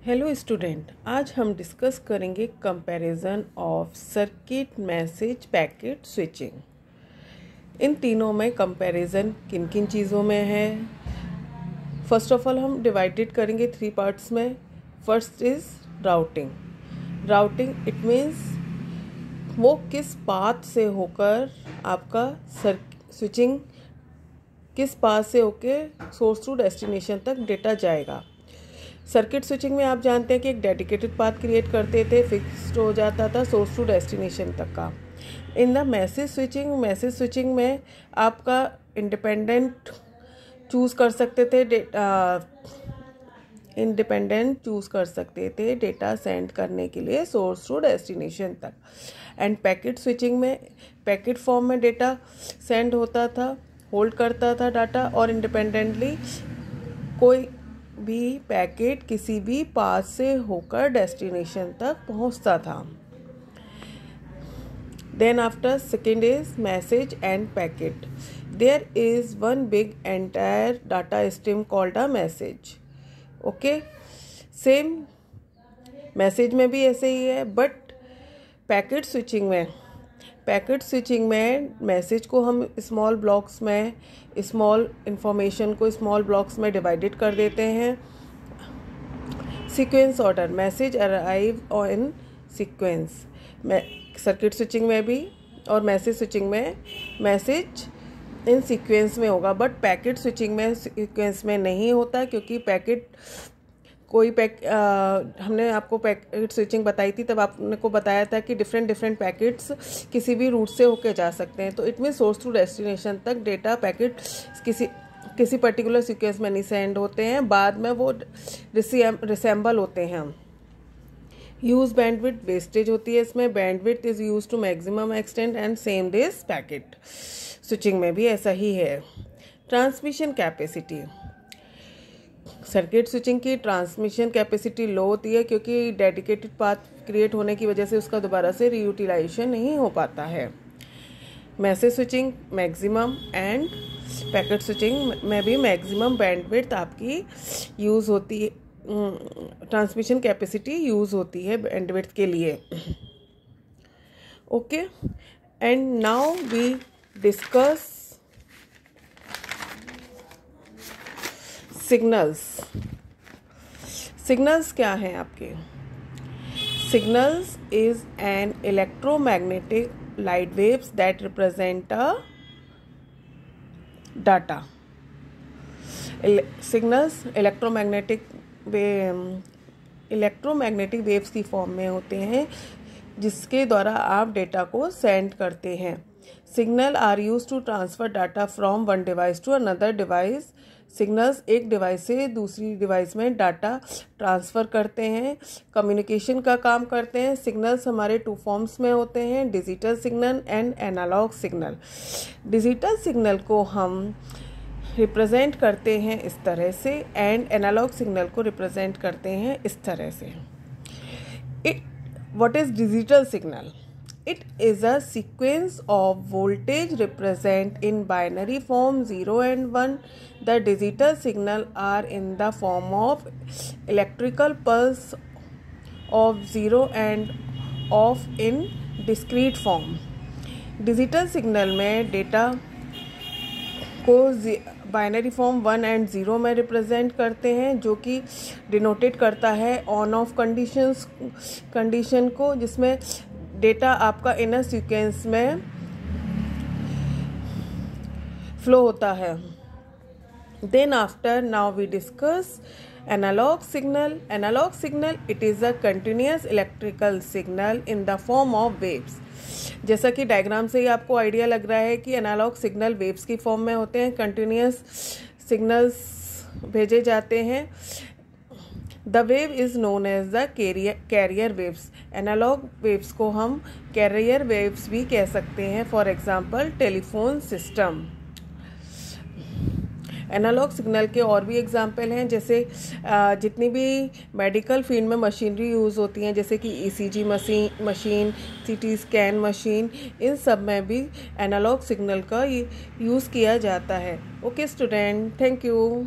Hello student, आज हम discuss करेंगे comparison of circuit, message, packet, switching. इन तीनों में कंपैरिजन किन किन चीज़ों में है। फर्स्ट ऑफ ऑल हम डिवाइडेड करेंगे 3 पार्ट्स में। First is routing. Routing it means वो किस पाथ से होकर आपका स्विचिंग किस पाथ से होके सोर्स टू डेस्टिनेशन तक डेटा जाएगा। सर्किट स्विचिंग में आप जानते हैं कि एक डेडिकेटेड पाथ क्रिएट करते थे, फिक्स्ड हो जाता था सोर्स टू डेस्टिनेशन तक का। इन द मैसेज स्विचिंग में आपका इंडिपेंडेंट चूज़ कर सकते थे, डेटा सेंड करने के लिए सोर्स टू डेस्टिनेशन तक। एंड पैकेट स्विचिंग में पैकेट फॉर्म में डेटा सेंड होता था, होल्ड करता था डाटा, और इंडिपेंडेंटली कोई भी पैकेट किसी भी पाथ से होकर डेस्टिनेशन तक पहुंचता था। Then after second is message and packet. There is one big entire data stream called a message. Okay, same message में भी ऐसे ही है, बट पैकेट स्विचिंग में मैसेज को हम स्मॉल ब्लॉक्स में, स्मॉल इंफॉर्मेशन को स्मॉल ब्लॉक्स में डिवाइडेड कर देते हैं। Sequence order, message arrive in sequence. Circuit switching में भी और मैसेज स्विचिंग में मैसेज इन सीक्वेंस में होगा, बट पैकेट स्विचिंग में सीक्वेंस में नहीं होता, क्योंकि हमने आपको पैकेट स्विचिंग बताई थी, तब आपने को बताया था कि डिफरेंट पैकेट्स किसी भी रूट से होके जा सकते हैं। तो it mean source to destination तक डेटा पैकेट किसी पर्टिकुलर सीक्वेंस में नहीं सेंड होते हैं, बाद में वो रिसेंबल होते हैं। यूज बैंडविड्थ, वेस्टेज होती है इसमें। Bandwidth is use to maximum extent and same this packet switching में भी ऐसा ही है। ट्रांसमिशन कैपेसिटी, सर्किट स्विचिंग की ट्रांसमिशन कैपेसिटी लो होती है, क्योंकि डेडिकेटेड पाथ क्रिएट होने की वजह से उसका दोबारा से रीयूटिलाइजेशन नहीं हो पाता है। Message switching maximum end packet switching में भी मैक्सिमम बैंडविड्थ आपकी यूज़ होती है, ट्रांसमिशन कैपेसिटी यूज़ होती है बैंडविड्थ के लिए। Okay, and now we discuss signals क्या हैं आपके। Signals is an electromagnetic light waves that represent a data. Signals electromagnetic waves की फॉर्म में होते हैं, जिसके द्वारा आप डेटा को सेंड करते हैं। Signal are use to transfer data from one device to another device. Signals एक डिवाइस से दूसरी डिवाइस में डाटा ट्रांसफ़र करते हैं, कम्युनिकेशन का काम करते हैं। सिग्नल्स हमारे 2 फॉर्म्स में होते हैं, digital signal and analogue signal. Digital signal को हम रिप्रेजेंट करते हैं इस तरह से, एंड एनालॉग सिग्नल को रिप्रेजेंट करते हैं इस तरह से। What is digital signal? It is a sequence of voltage represent in binary form 0 and 1. The digital signal are in the form of electrical pulse of 0 and off in discrete form. Digital signal में data को binary form 1 and 0 में represent करते हैं, जो कि denotate करता है on off condition को, जिसमें डेटा आपका इनर सीक्वेंस में फ्लो होता है। Then after now we discuss analogue signal. Analogue signal it is a continuous electrical signal in the form of waves. जैसा कि डायग्राम से ही आपको आइडिया लग रहा है कि एनालॉग सिग्नल वेव्स की फॉर्म में होते हैं, कंटिन्यूअस सिग्नल्स भेजे जाते हैं। The wave is known as the carrier waves. Analogue waves को हम कैरियर वेव्स भी कह सकते हैं, for example telephone system. Analogue signal के और भी एग्जाम्पल हैं, जैसे जितनी भी मेडिकल फील्ड में मशीनरी यूज़ होती हैं, जैसे कि ECG machine, CT scan machine, इन सब में भी एनालॉग सिग्नल का यूज़ किया जाता है। Okay student, thank you.